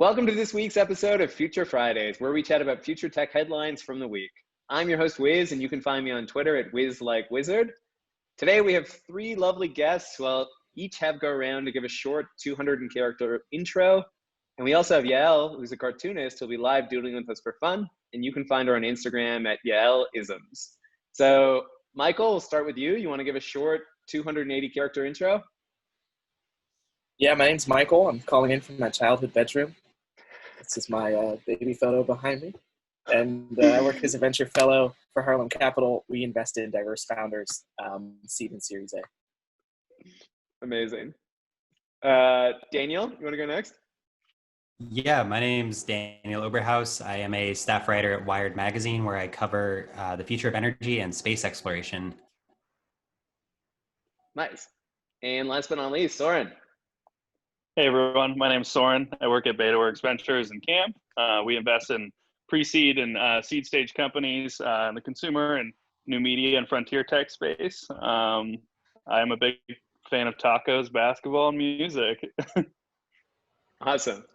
Welcome to this week's episode of Future Fridays, where we chat about future tech headlines from the week. I'm your host, Wiz, and you can find me on Twitter at WizLikeWizard. Today we have three lovely guests who will each go around to give a short 200-character intro. And we also have Yael, who's a cartoonist, who'll be live doodling with us for fun. And you can find her on Instagram at YaelIsms. So, Michael, we'll start with you. You want to give a short 280-character intro? Yeah, my name's Michael. I'm calling in from my childhood bedroom. This is my baby photo behind me. And I work as a venture fellow for Harlem Capital. We invest in diverse founders, seed and Series A. Amazing. Daniel, you want to go next? Yeah, my name's Daniel Oberhaus. I am a staff writer at Wired Magazine, where I cover the future of energy and space exploration. Nice. And last but not least, Soren. Hey everyone, my name's Soren. I work at Betaworks Ventures in Camp. We invest in pre-seed and seed stage companies in the consumer and new media and frontier tech space. I'm a big fan of tacos, basketball, and music. Awesome.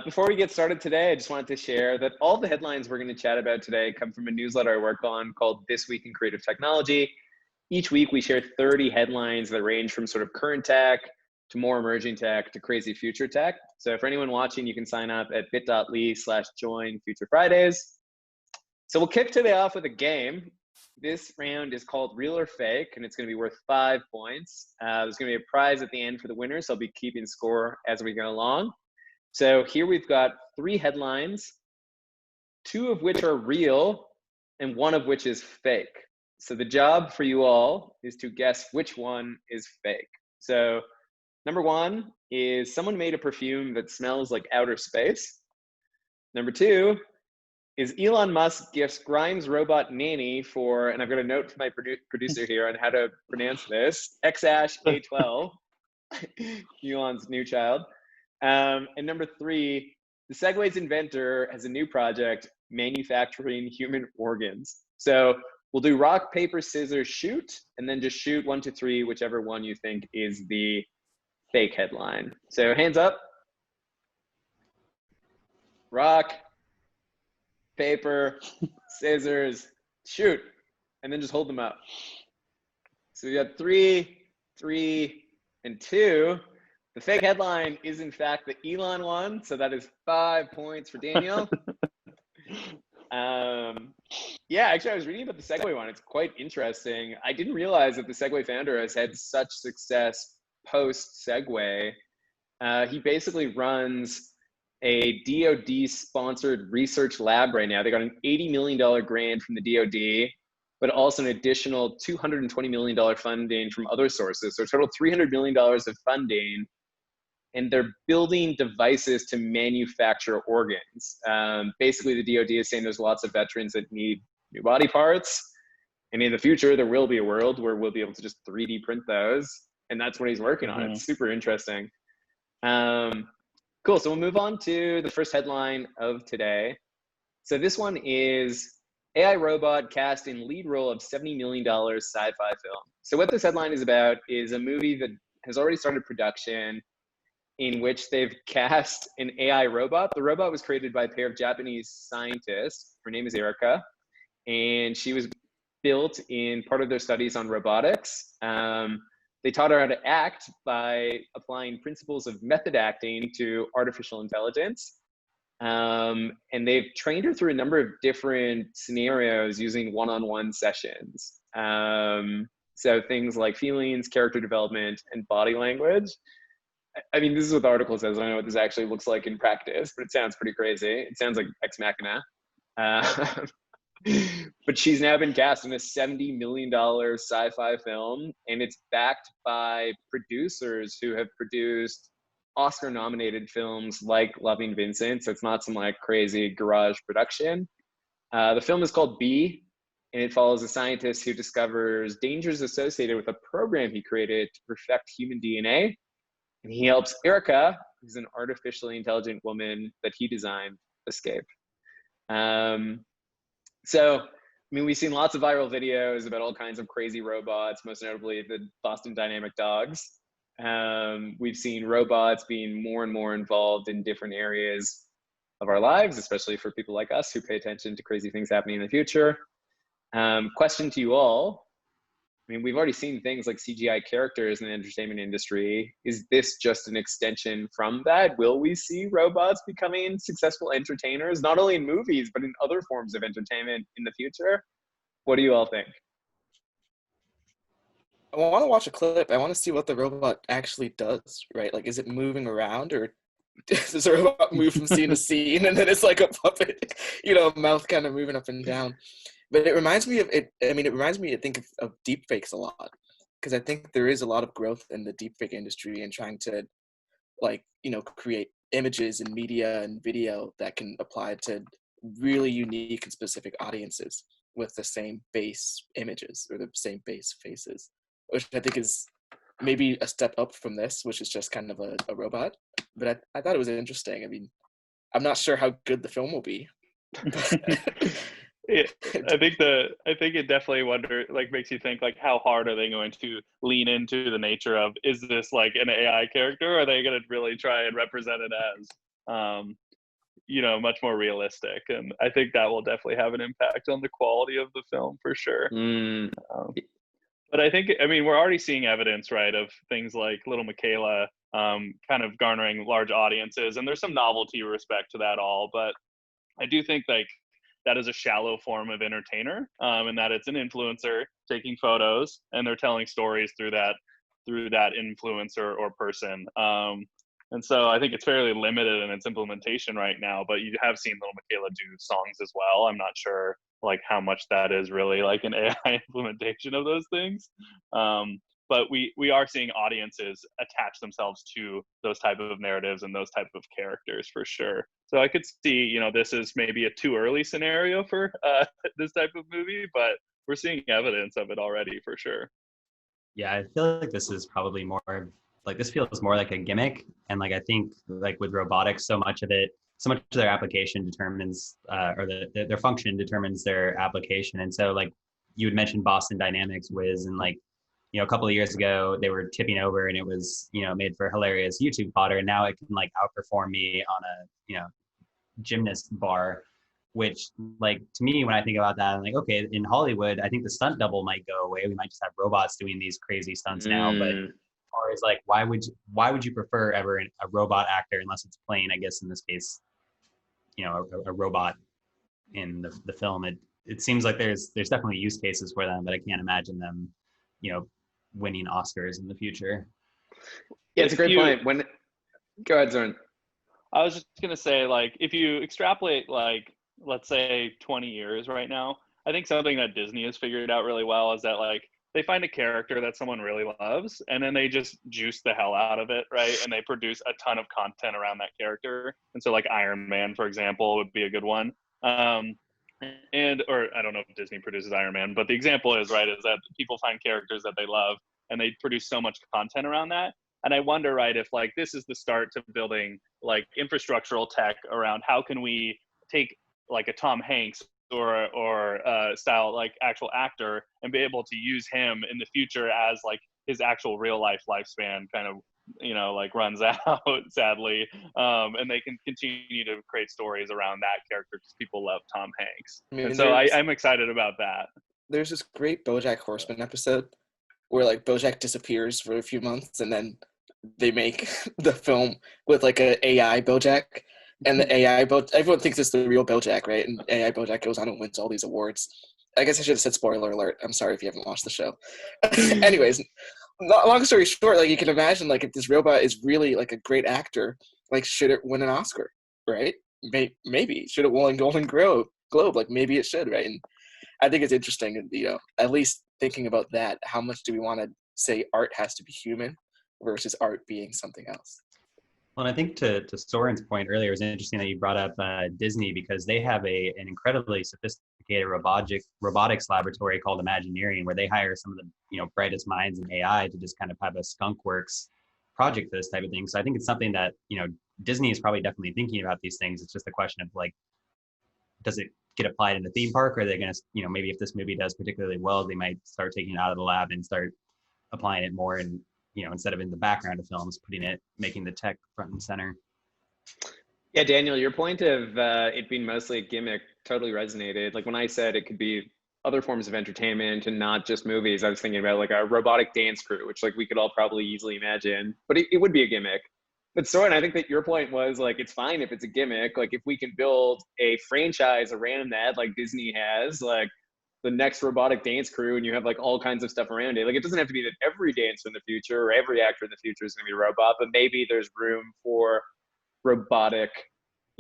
Before we get started today, I just wanted to share that all the headlines we're going to chat about today come from a newsletter I work on called This Week in Creative Technology. Each week we share 30 headlines that range from sort of current tech to more emerging tech to crazy future tech. So for anyone watching, you can sign up at bit.ly/join Future Fridays. So we'll kick today off with a game. This round is called Real or Fake, and it's going to be worth 5 points. There's going to be a prize at the end for the winner, so I'll be keeping score as we go along. So here we've got 3 headlines, 2 of which are real and 1 of which is fake. So the job for you all is to guess which one is fake. So number 1 is someone made a perfume that smells like outer space. Number 2 is Elon Musk gifts Grimes robot nanny for, and I've got a note from my producer here on how to pronounce this, X-A12, Elon's new child. And number 3, the Segway's inventor has a new project, manufacturing human organs. So we'll do rock, paper, scissors, shoot, and then just shoot 1 to 3, whichever one you think is the fake headline. So hands up. Rock, paper, scissors, shoot, and then just hold them up. So we got 3, 3, and 2. The fake headline is in fact the Elon one, so that is 5 points for Daniel. Yeah, actually I was reading about the Segway one. It's quite interesting. I didn't realize that the Segway founder has had such success post Segway. He basically runs a DoD sponsored research lab right now. They got an $80 million grant from the DoD, but also an additional $220 million funding from other sources. So a total $300 million of funding. And they're building devices to manufacture organs. Basically, the DoD is saying there's lots of veterans that need new body parts. And in the future, there will be a world where we'll be able to just 3D print those. And that's what he's working on. It's super interesting. Cool, so we'll move on to the first headline of today. So this one is AI robot cast in lead role of $70 million sci-fi film. So what this headline is about is a movie that has already started production in which they've cast an AI robot. The robot was created by a pair of Japanese scientists. Her name is Erica, and she was built in part of their studies on robotics. They taught her how to act by applying principles of method acting to artificial intelligence. And they've trained her through a number of different scenarios using one-on-one sessions. So things like feelings, character development, and body language. I mean, this is what the article says. I don't know what this actually looks like in practice, but it sounds pretty crazy. It sounds like Ex Machina. But she's now been cast in a $70 million sci-fi film, and it's backed by producers who have produced Oscar-nominated films like Loving Vincent, so it's not some like crazy garage production. The film is called B, and it follows a scientist who discovers dangers associated with a program he created to perfect human DNA. And he helps Erica, who's an artificially intelligent woman that he designed, escape. So, I mean, we've seen lots of viral videos about all kinds of crazy robots, most notably the Boston Dynamic dogs. We've seen robots being more and more involved in different areas of our lives, especially for people like us who pay attention to crazy things happening in the future. Question to you all. I mean, we've already seen things like CGI characters in the entertainment industry. Is this just an extension from that? Will we see robots becoming successful entertainers, not only in movies, but in other forms of entertainment in the future? What do you all think? I want to watch a clip. I want to see what the robot actually does, right? Like, is it moving around, or does the robot move from scene to scene, and then it's like a puppet, mouth kind of moving up and down? But it reminds me of it. I mean, it reminds me, I think, of deepfakes a lot, because I think there is a lot of growth in the deepfake industry and trying to, create images and media and video that can apply to really unique and specific audiences with the same base images or the same base faces, which I think is maybe a step up from this, which is just kind of a robot. But I thought it was interesting. I mean, I'm not sure how good the film will be. I think it definitely makes you think, like, how hard are they going to lean into the nature of, is this like an AI character, or are they going to really try and represent it as much more realistic? And I think that will definitely have an impact on the quality of the film for sure. But I think, we're already seeing evidence, right, of things like Little Michaela kind of garnering large audiences, and there's some novelty with respect to that all, but I do think that is a shallow form of entertainer, and that it's an influencer taking photos and they're telling stories through that influencer or person. And so I think it's fairly limited in its implementation right now, but you have seen Little Michaela do songs as well. I'm not sure like how much that is really like an AI implementation of those things. But we are seeing audiences attach themselves to those type of narratives and those type of characters for sure. So I could see, this is maybe a too early scenario for this type of movie, but we're seeing evidence of it already for sure. Yeah, I feel like this is probably more like, this feels more like a gimmick. And like, I think like with robotics, so much of their application determines, or their function determines their application. And so like you had mentioned Boston Dynamics, Wiz, and like, a couple of years ago they were tipping over and it was, made for hilarious YouTube fodder. And now it can like outperform me on a, gymnast bar, which like, to me, when I think about that, I'm like, okay, in Hollywood, I think the stunt double might go away. We might just have robots doing these crazy stunts now. But as far as like, why would you prefer ever a robot actor, unless it's playing, I guess in this case, a robot in the film? It seems like there's definitely use cases for them, but I can't imagine them, winning Oscars in the future. Yeah, it's a great point. Go ahead, Soren. I was just going to say, like, if you extrapolate, like, let's say 20 years right now, I think something that Disney has figured out really well is that, like, they find a character that someone really loves, and then they just juice the hell out of it, right? And they produce a ton of content around that character. And so, like, Iron Man, for example, would be a good one. Or I don't know if Disney produces Iron Man, but the example is, right, is that people find characters that they love, and they produce so much content around that. And I wonder, right, if like this is the start to building like infrastructural tech around how can we take like a Tom Hanks or style like actual actor and be able to use him in the future as like his actual real life lifespan kind of like runs out, sadly, and they can continue to create stories around that character because people love Tom Hanks. And so I'm excited about that. There's this great BoJack Horseman episode where like BoJack disappears for a few months and then they make the film with like an AI BoJack, and the AI everyone thinks it's the real BoJack, right? And AI BoJack goes on and wins all these awards. I guess I should have said spoiler alert. I'm sorry if you haven't watched the show. Anyways, long story short, like you can imagine, like if this robot is really like a great actor, like should it win an Oscar, right? Maybe should it win a Golden Globe? Like maybe it should, right? And I think it's interesting, at least thinking about that. How much do we want to say art has to be human versus art being something else? Well, and I think to Soren's point earlier, it was interesting that you brought up Disney, because they have an incredibly sophisticated robotics laboratory called Imagineering, where they hire some of the brightest minds in AI to just kind of have a skunkworks project for this type of thing. So I think it's something that Disney is probably definitely thinking about these things. It's just a question of like, does it get applied in the theme park, or are they going to maybe if this movie does particularly well, they might start taking it out of the lab and start applying it more in instead of in the background of films, making the tech front and center. Yeah, Daniel, your point of it being mostly a gimmick totally resonated. Like when I said it could be other forms of entertainment and not just movies, I was thinking about like a robotic dance crew, which like we could all probably easily imagine, but it would be a gimmick. But Soren, I think that your point was like, it's fine if it's a gimmick. Like if we can build a franchise around that, like Disney has, like the next robotic dance crew, and you have like all kinds of stuff around it. Like it doesn't have to be that every dancer in the future or every actor in the future is going to be a robot, but maybe there's room for robotic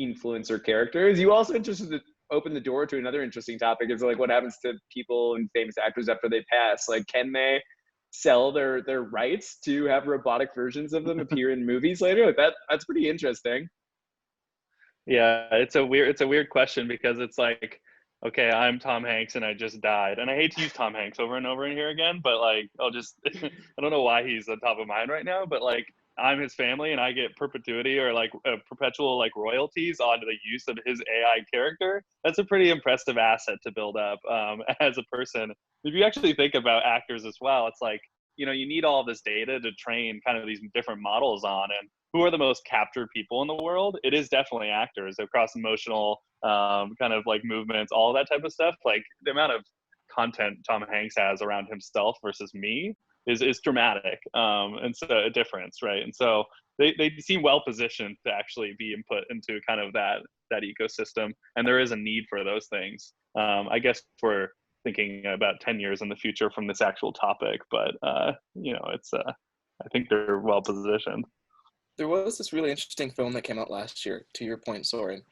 influencer characters. You also interested to open the door to another interesting topic is like what happens to people and famous actors after they pass? Like can they sell their rights to have robotic versions of them appear in movies later? Like that's pretty interesting. Yeah, it's a weird question because it's like, okay, I'm Tom Hanks and I just died, and I hate to use Tom Hanks over and over and here again, but like I'll just I don't know why he's on top of mind right now, but like I'm his family and I get perpetuity or like perpetual like royalties on the use of his AI character. That's a pretty impressive asset to build up as a person. If you actually think about actors as well, it's like, you need all this data to train kind of these different models on. And who are the most captured people in the world? It is definitely actors across emotional kind of like movements, all that type of stuff. Like the amount of content Tom Hanks has around himself versus me is dramatic, and so a difference, right? And so they seem well positioned to actually be input into kind of that ecosystem, and there is a need for those things. I guess we're thinking about 10 years in the future from this actual topic, but it's I think they're well positioned. There was this really interesting film that came out last year, to your point, Soren,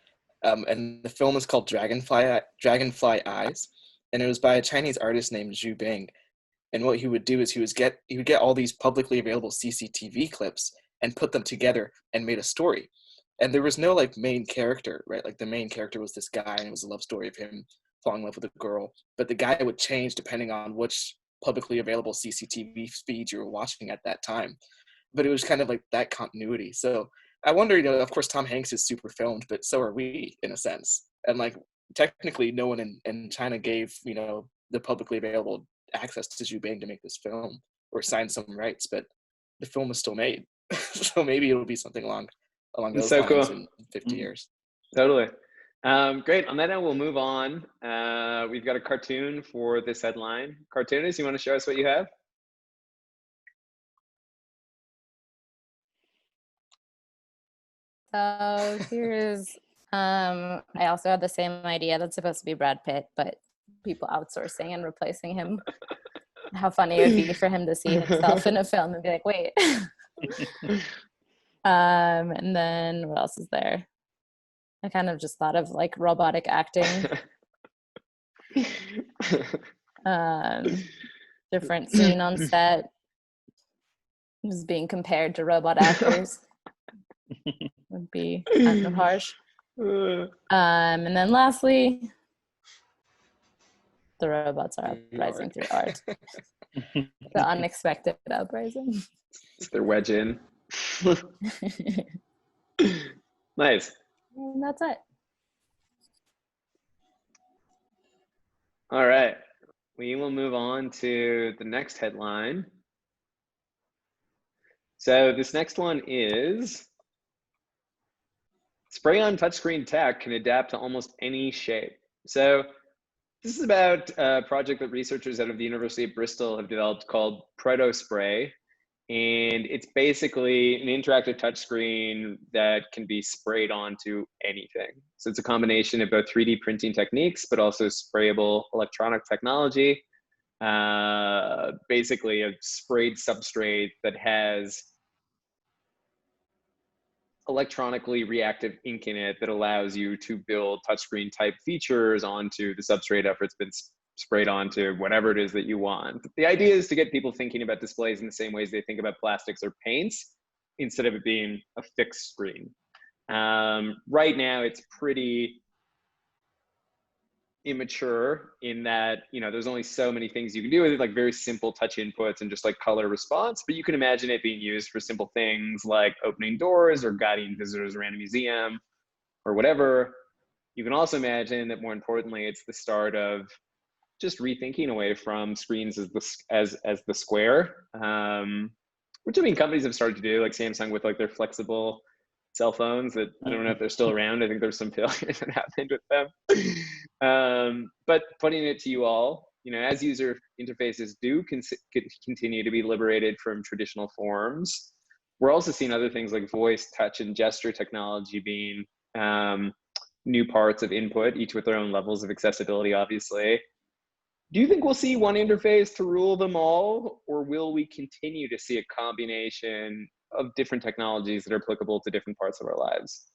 and the film is called Dragonfly Eyes, and it was by a Chinese artist named Zhu Bing. And what he would do is he would get all these publicly available CCTV clips and put them together and made a story. And there was no like main character, right? Like the main character was this guy, and it was a love story of him falling in love with a girl. But the guy would change depending on which publicly available CCTV feed you were watching at that time. But it was kind of like that continuity. So I wonder, of course, Tom Hanks is super filmed, but so are we in a sense. And like technically, no one in China gave the publicly available access to Zhu Bing to make this film or sign some rights, but the film is still made. So maybe it'll be something along those so lines cool. in 50 years. Totally. Great. On that note, we'll move on. We've got a cartoon for this headline. Cartoonist, you want to show us what you have? So here's, I also had the same idea that's supposed to be Brad Pitt, but people outsourcing and replacing him. How funny it would be for him to see himself in a film and be like, wait. And then what else is there? I kind of just thought of like robotic acting. Different scene on set. Just being compared to robot actors. Would be kind of harsh. And then lastly, the robots are uprising through art. The unexpected uprising. They're wedge in. Nice. And that's it. All right. We will move on to the next headline. So this next one is Sprayon Touchscreen tech can adapt to almost any shape. So this is about a project that researchers out of the University of Bristol have developed called Proto-Spray. And it's basically an interactive touchscreen that can be sprayed onto anything. So it's a combination of both 3D printing techniques, but also sprayable electronic technology. Basically a sprayed substrate that has electronically reactive ink in it that allows you to build touchscreen type features onto the substrate after it's been sprayed onto whatever it is that you want. The idea is to get people thinking about displays in the same ways they think about plastics or paints, instead of it being a fixed screen. Right now, it's pretty immature in that, there's only so many things you can do with it, like very simple touch inputs and just like color response, but you can imagine it being used for simple things like opening doors or guiding visitors around a museum or whatever. You can also imagine that more importantly, it's the start of just rethinking away from screens as the square. which I mean, companies have started to do, like Samsung with like their flexible cell phones that I don't know if they're still around. I think there's some failures that happened with them. But putting it to you all, as user interfaces do continue to be liberated from traditional forms, we're also seeing other things like voice, touch, and gesture technology being new parts of input, each with their own levels of accessibility, obviously. Do you think we'll see one interface to rule them all, or will we continue to see a combination of different technologies that are applicable to different parts of our lives?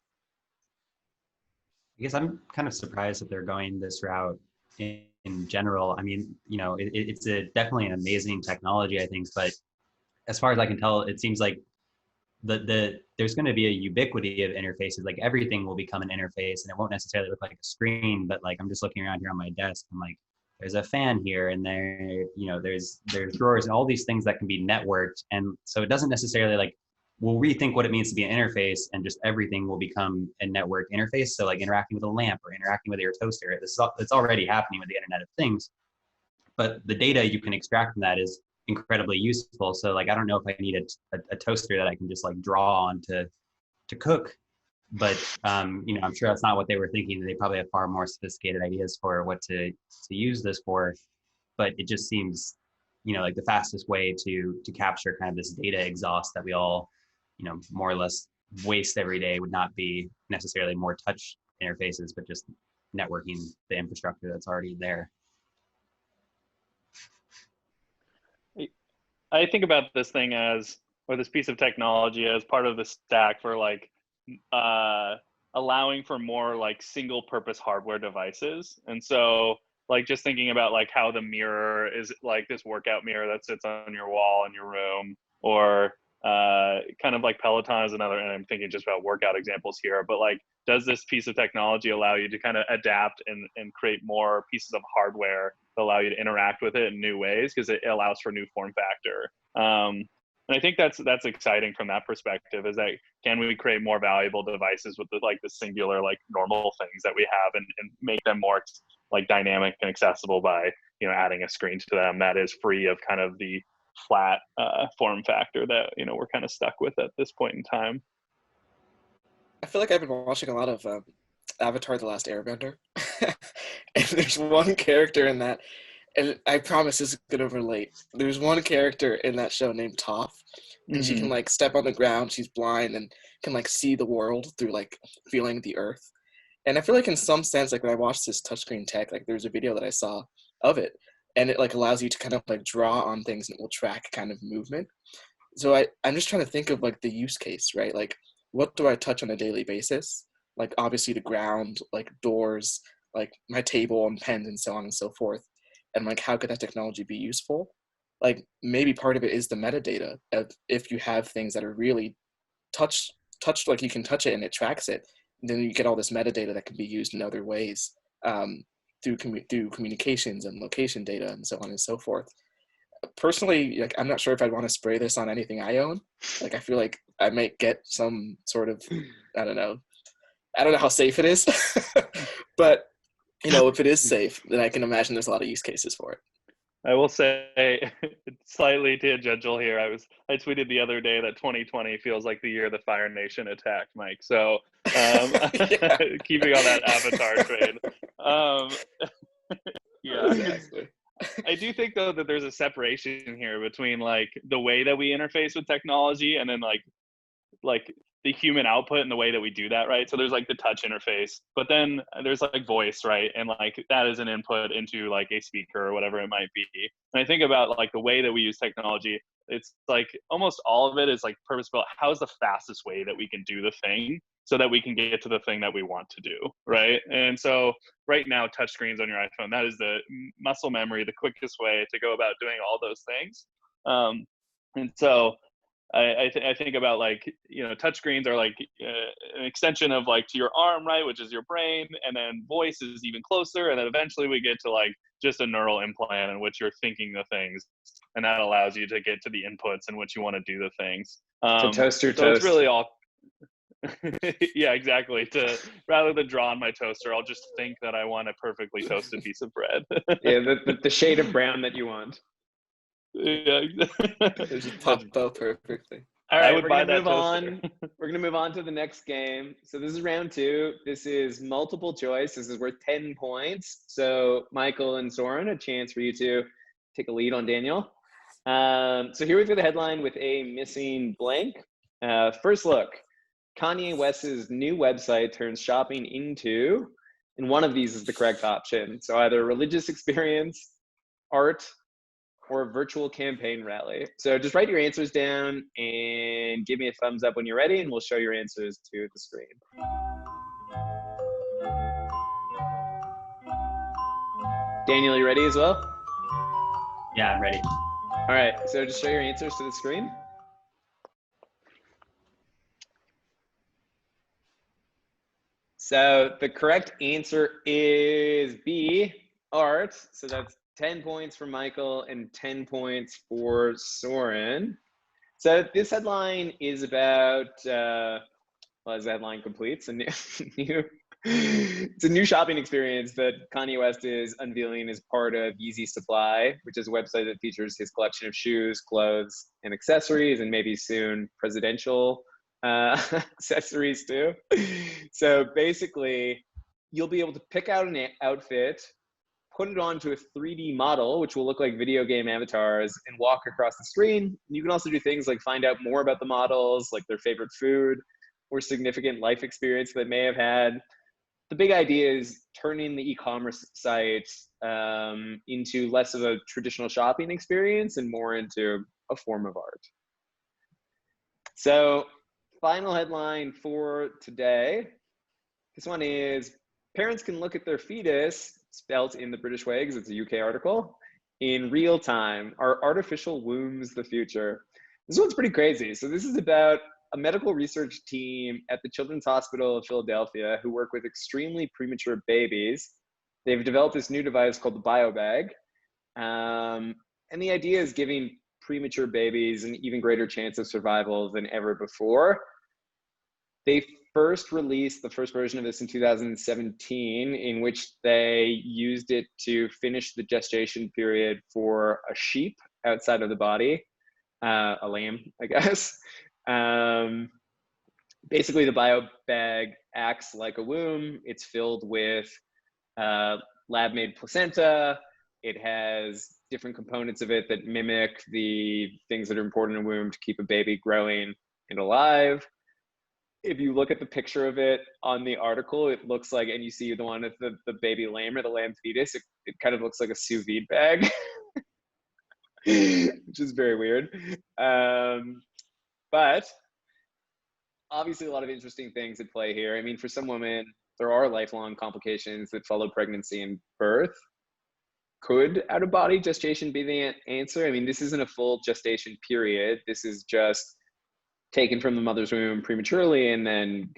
I guess I'm kind of surprised that they're going this route in general. I mean, it's definitely an amazing technology, I think, but as far as I can tell, it seems like there's going to be a ubiquity of interfaces. Like everything will become an interface, and it won't necessarily look like a screen, but like I'm just looking around here on my desk, I'm like, there's a fan here, and there's drawers and all these things that can be networked. And so it doesn't necessarily like, we'll rethink what it means to be an interface, and just everything will become a network interface. So like interacting with a lamp or interacting with your toaster, it's already happening with the Internet of Things. But the data you can extract from that is incredibly useful. So like, I don't know if I need a toaster that I can just like draw on to cook. But I'm sure that's not what they were thinking. They probably have far more sophisticated ideas for what to use this for. But it just seems, like the fastest way to capture kind of this data exhaust that we all, more or less waste every day would not be necessarily more touch interfaces, but just networking the infrastructure that's already there. I think about this thing or this piece of technology as part of the stack for like allowing for more like single purpose hardware devices. And so like just thinking about like how the mirror is like this workout mirror that sits on your wall in your room, or kind of like Peloton is another, and I'm thinking just about workout examples here, but like, does this piece of technology allow you to kind of adapt and create more pieces of hardware that allow you to interact with it in new ways, because it allows for new form factor. And I think that's exciting from that perspective, is that can we create more valuable devices with the singular like normal things that we have, and make them more like dynamic and accessible by adding a screen to them that is free of kind of the flat form factor that we're kind of stuck with at this point in time. I feel like I've been watching a lot of Avatar: The Last Airbender, and there's one character in that, and I promise this is gonna relate. There's one character in that show named Toph, and she can like step on the ground. She's blind and can like see the world through like feeling the earth. And I feel like in some sense, like when I watched this touchscreen tech, like there's a video that I saw of it, and it like allows you to kind of like draw on things, and it will track kind of movement. So I'm just trying to think of like the use case, right? Like, what do I touch on a daily basis? Like obviously the ground, like doors, like my table and pens and so on and so forth. And like, how could that technology be useful? Like maybe part of it is the metadata of if you have things that are really touched, like you can touch it and it tracks it, then you get all this metadata that can be used in other ways through communications and location data and so on and so forth. Personally, like I'm not sure if I'd want to spray this on anything I own. Like I feel like I might get some sort of, I don't know how safe it is, but if it is safe, then I can imagine there's a lot of use cases for it. I will say, slightly tangential here, I tweeted the other day that 2020 feels like the year the Fire Nation attacked, Mike. So keeping on that Avatar train. Yeah, exactly. I do think though that there's a separation here between like the way that we interface with technology, and then like the human output and the way that we do that, right? So there's like the touch interface, but then there's like voice, right? And like that is an input into like a speaker or whatever it might be. And I think about like the way that we use technology, it's like almost all of it is like purpose-built. How's the fastest way that we can do the thing so that we can get to the thing that we want to do, right? And so right now, touchscreens on your iPhone, that is the muscle memory, the quickest way to go about doing all those things. And so I think about like, touchscreens are like an extension of like to your arm, right? Which is your brain. And then voice is even closer. And then eventually we get to like just a neural implant in which you're thinking the things. And that allows you to get to the inputs in which you want to do the things. To toast your so toast. It's really all, yeah, exactly. Rather than draw on my toaster, I'll just think that I want a perfectly toasted piece of bread. Yeah, the shade of brown that you want. Yeah. It just popped out perfectly. All I right, would we're buy gonna that move toaster. on. We're gonna move on to the next game. So this is round 2. This is multiple choice. This is worth 10 points. So Michael and Soren, a chance for you to take a lead on Daniel. So here we've got the headline with a missing blank. First look, Kanye West's new website turns shopping into, and one of these is the correct option. So either religious experience, art, or a virtual campaign rally. So just write your answers down and give me a thumbs up when you're ready, and we'll show your answers to the screen. Daniel, you ready as well? Yeah, I'm ready. All right, so just show your answers to the screen. So the correct answer is B, art. So that's 10 points for Michael and 10 points for Soren. So this headline is about, well, as the headline completes, it's a new shopping experience that Kanye West is unveiling as part of Yeezy Supply, which is a website that features his collection of shoes, clothes, and accessories, and maybe soon presidential accessories too. So basically, you'll be able to pick out an outfit, put it onto a 3D model, which will look like video game avatars, and walk across the screen. You can also do things like find out more about the models, like their favorite food or significant life experience they may have had. The big idea is turning the e-commerce site into less of a traditional shopping experience and more into a form of art. So, final headline for today. This one is, parents can look at their fetus, spelt in the British way because it's a UK article, in real time. Are artificial wombs the future? This one's pretty crazy. So this is about a medical research team at the Children's Hospital of Philadelphia who work with extremely premature babies. They've developed this new device called the Biobag. And the idea is giving premature babies an even greater chance of survival than ever before. They first released the first version of this in 2017, in which they used it to finish the gestation period for a sheep outside of the body, a lamb, I guess. Basically, the Biobag acts like a womb. It's filled with lab-made placenta. It has different components of it that mimic the things that are important in a womb to keep a baby growing and alive. If you look at the picture of it on the article, it looks like, and you see the one of the baby lamb or the lamb fetus, it kind of looks like a sous vide bag, which is very weird. But obviously a lot of interesting things at play here. I mean, for some women, there are lifelong complications that follow pregnancy and birth. Could out-of-body gestation be the answer? I mean, this isn't a full gestation period. This is just taken from the mother's womb prematurely and then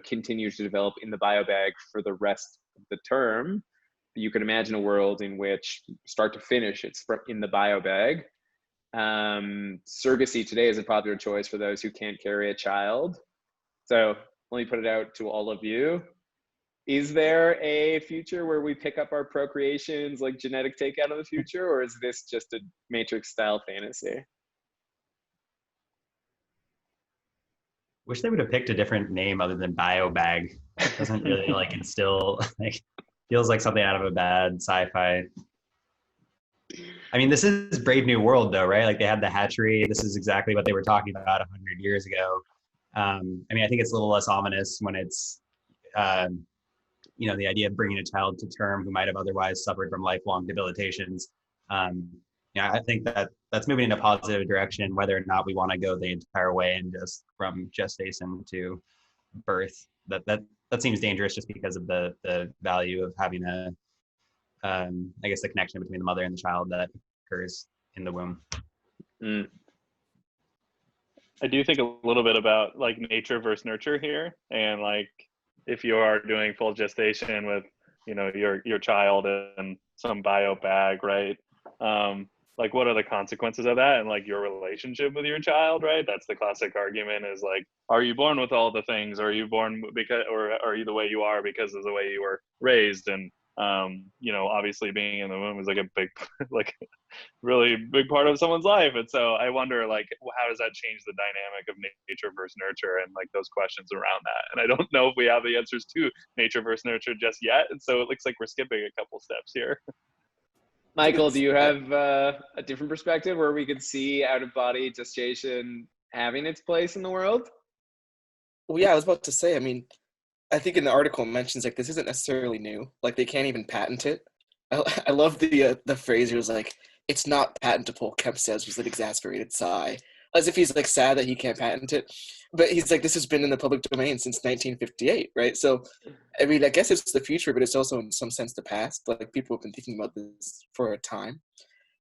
continues to develop in the biobag for the rest of the term. You can imagine a world in which start to finish it's in the biobag. Surrogacy today is a popular choice for those who can't carry a child. So let me put it out to all of you. Is there a future where we pick up our procreations like genetic takeout of the future, or is this just a Matrix style fantasy? Wish they would have picked a different name other than Biobag. It doesn't really like instill, like, feels like something out of a bad sci-fi. I mean, this is Brave New World though, right? Like they had the hatchery. This is exactly what they were talking about 100 years ago. I mean, I think it's a little less ominous when it's, you know, the idea of bringing a child to term who might have otherwise suffered from lifelong debilitations. Yeah, I think that that's moving in a positive direction, whether or not we want to go the entire way and just from gestation to birth. That seems dangerous just because of the value of having a, I guess, the connection between the mother and the child that occurs in the womb. Mm. I do think a little bit about like nature versus nurture here, and like if you are doing full gestation with, you know, your child and some bio bag, right? Like what are the consequences of that, and like your relationship with your child, right? That's the classic argument is like, are you born with all the things, or are you born because, or are you the way you are because of the way you were raised? And Obviously being in the womb is like a big, like really big part of someone's life. And so I wonder, like, how does that change the dynamic of nature versus nurture and like those questions around that? And I don't know if we have the answers to nature versus nurture just yet. And so it looks like we're skipping a couple steps here. Michael, do you have a different perspective where we could see out-of-body gestation having its place in the world? Well, yeah, I was about to say, I mean, I think in the article it mentions like this isn't necessarily new. Like they can't even patent it. I love the phrase. It was like, "It's not patentable," Kemp says with an exasperated sigh, as if he's like sad that he can't patent it. But he's like, this has been in the public domain since 1958, right? So, I mean, I guess it's the future, but it's also in some sense the past. Like people have been thinking about this for a time.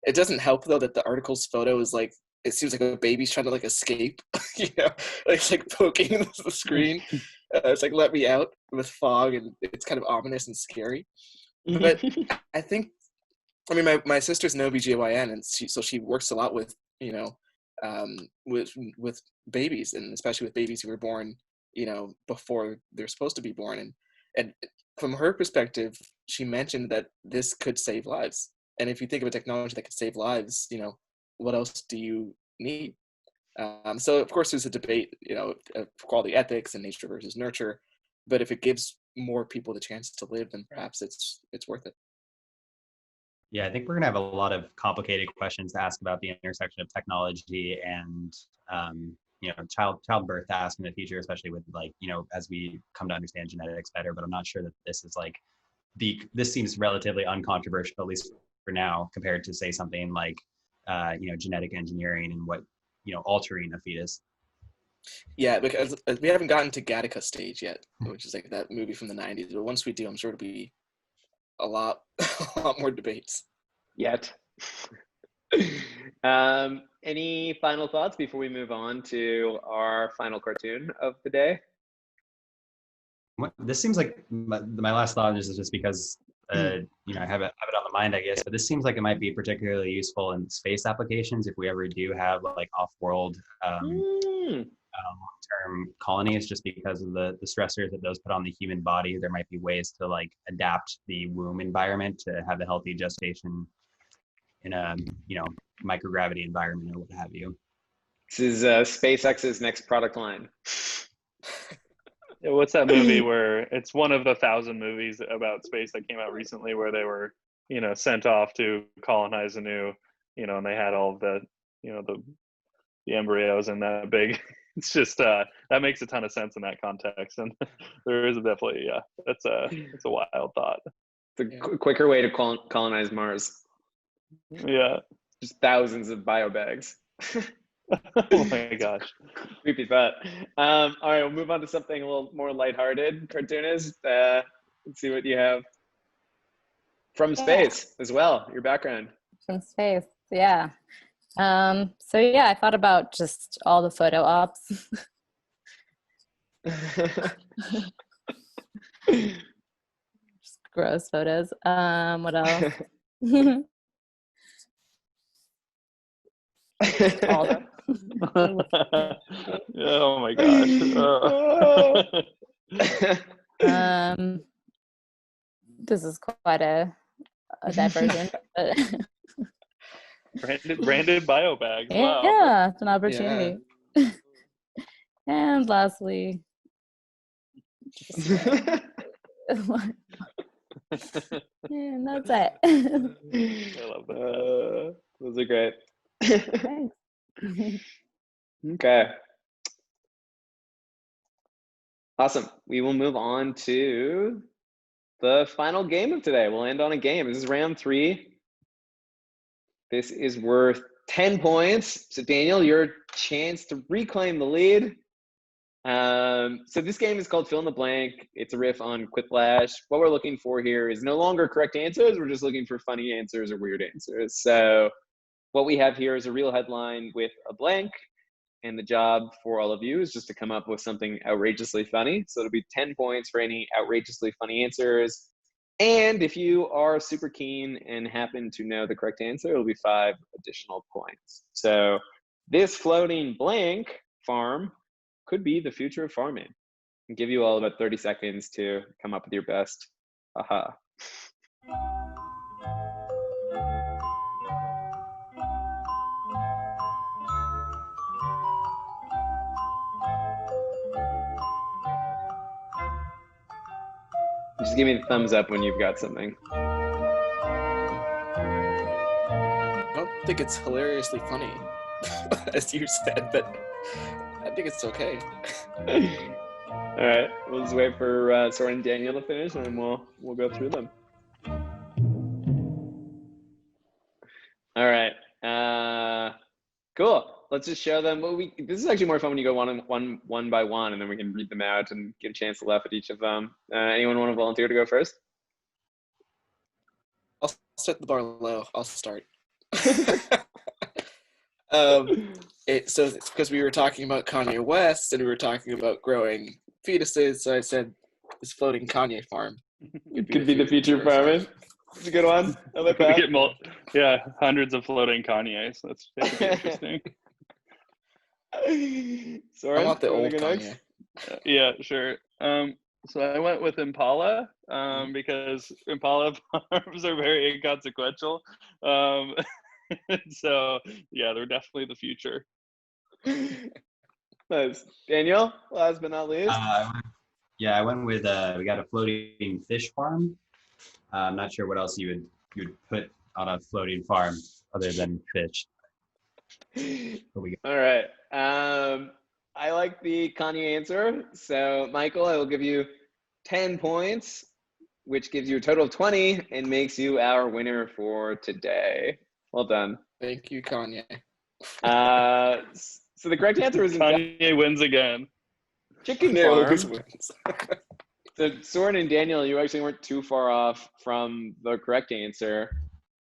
It doesn't help though that the article's photo is like, it seems like a baby's trying to like escape, like it's like poking the screen. It's like, let me out with fog, and it's kind of ominous and scary. But I think, I mean, my sister's an OBGYN, and she works a lot with, with babies, and especially with babies who were born, before they're supposed to be born. And from her perspective, she mentioned that this could save lives. And if you think of a technology that could save lives, what else do you need? So of course there's a debate, of quality ethics and nature versus nurture, but if it gives more people the chance to live, then perhaps it's worth it. Yeah, I think we're gonna have a lot of complicated questions to ask about the intersection of technology and childbirth to ask in the future, especially with as we come to understand genetics better. But I'm not sure that this is like this seems relatively uncontroversial, at least for now, compared to say something like genetic engineering and what altering a fetus. Yeah, because we haven't gotten to Gattaca stage yet, which is like that movie from the 90s. But once we do, I'm sure it'll be a lot more debates. Yet. Any final thoughts before we move on to our final cartoon of the day? This seems like my last thought is just because I have it on the mind, I guess. But this seems like it might be particularly useful in space applications if we ever do have like off-world long-term colonies, just because of the stressors that those put on the human body. There might be ways to like adapt the womb environment to have a healthy gestation in a microgravity environment or what have you. This is SpaceX's next product line. Yeah, what's that movie where it's one of the 1,000 movies about space that came out recently where they were sent off to colonize a new and they had all of the the embryos in that big. It's just that makes a ton of sense in that context, and there is definitely it's a wild thought. It's a quicker way to colonize Mars. Yeah, just thousands of biobags. Oh my gosh, creepy thought. All right, we'll move on to something a little more lighthearted. Cartoonist, let's see what you have from space as well. Your background from space, yeah. So yeah, I thought about just all the photo ops. Just gross photos. What else? All of them. Oh my gosh. This is quite a diversion. But branded biobags. Wow. Yeah, it's an opportunity. Yeah. And lastly, and that's it. I love that. Those are great. Thanks. Okay. Awesome. We will move on to the final game of today. We'll end on a game. This is round 3. This is worth 10 points. So Daniel, your chance to reclaim the lead. So this game is called Fill in the Blank. It's a riff on Quiplash. What we're looking for here is no longer correct answers. We're just looking for funny answers or weird answers. So what we have here is a real headline with a blank. And the job for all of you is just to come up with something outrageously funny. So it'll be 10 points for any outrageously funny answers. And if you are super keen and happen to know the correct answer, it'll be 5 additional points. So this floating blank farm could be the future of farming. I'll give you all about 30 seconds to come up with your best aha. Just give me the thumbs up when you've got something. I don't think it's hilariously funny, as you said, but I think it's okay. All right, we'll just wait for Soren and Daniel to finish, and then we'll go through them. All right, cool. Let's just show them what we. This is actually more fun when you go one by one, and then we can read them out and get a chance to laugh at each of them. Anyone want to volunteer to go first? I'll set the bar low. I'll start. So it's because we were talking about Kanye West and we were talking about growing fetuses, so I said this floating Kanye farm could be the future farming. It's a good one. I like that. Yeah, hundreds of floating Kanyes. That's interesting. Soren, I want the old Kanye. Next? Yeah, sure. So I went with Impala because Impala farms are very inconsequential. So yeah, they're definitely the future. Nice. Daniel, last but not least. I went with we got a floating fish farm. I'm not sure what else you would put on a floating farm other than fish. All right. I like the Kanye answer. So Michael, I will give you 10 points, which gives you a total of 20 and makes you our winner for today. Well done. Thank you, Kanye. So the correct answer is Kanye wins again. Chicken farm. So Soren and Daniel, you actually weren't too far off from the correct answer.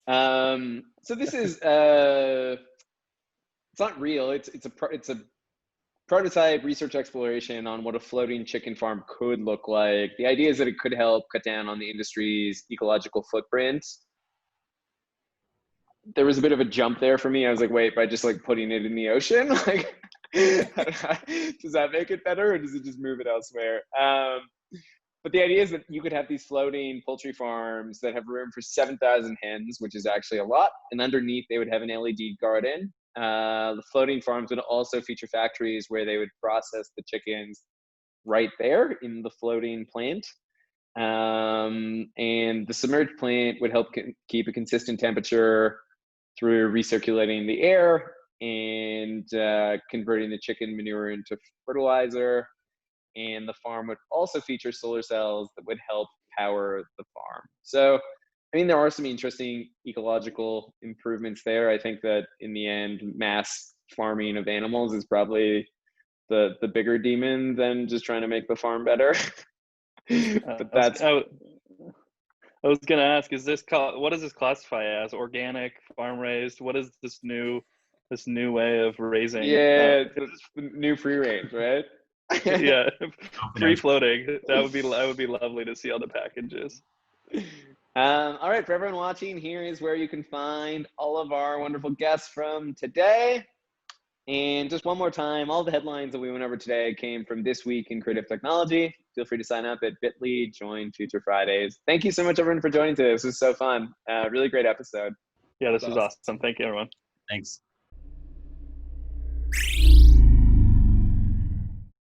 So this is it's not real. It's a prototype research exploration on what a floating chicken farm could look like. The idea is that it could help cut down on the industry's ecological footprint. There was a bit of a jump there for me. I was like, wait, by just like putting it in the ocean, like, does that make it better or does it just move it elsewhere? But the idea is that you could have these floating poultry farms that have room for 7,000 hens, which is actually a lot. And underneath, they would have an LED garden. The floating farms would also feature factories where they would process the chickens right there in the floating plant. And the submerged plant would help keep a consistent temperature through recirculating the air and converting the chicken manure into fertilizer. And the farm would also feature solar cells that would help power the farm. So, I mean, there are some interesting ecological improvements there. I think that in the end, mass farming of animals is probably the bigger demon than just trying to make the farm better. But that's. I was gonna ask: what does this classify as? Organic, farm raised? What is this new way of raising? Yeah, new free range, right? Yeah, free floating. That would be lovely to see on the packages. All right, for everyone watching, here is where you can find all of our wonderful guests from today. And just one more time, all the headlines that we went over today came from This Week in Creative Technology. Feel free to sign up at bit.ly, join Future Fridays. Thank you so much, everyone, for joining today. This was so fun. Really great episode. Yeah, this was awesome. Thank you, everyone. Thanks.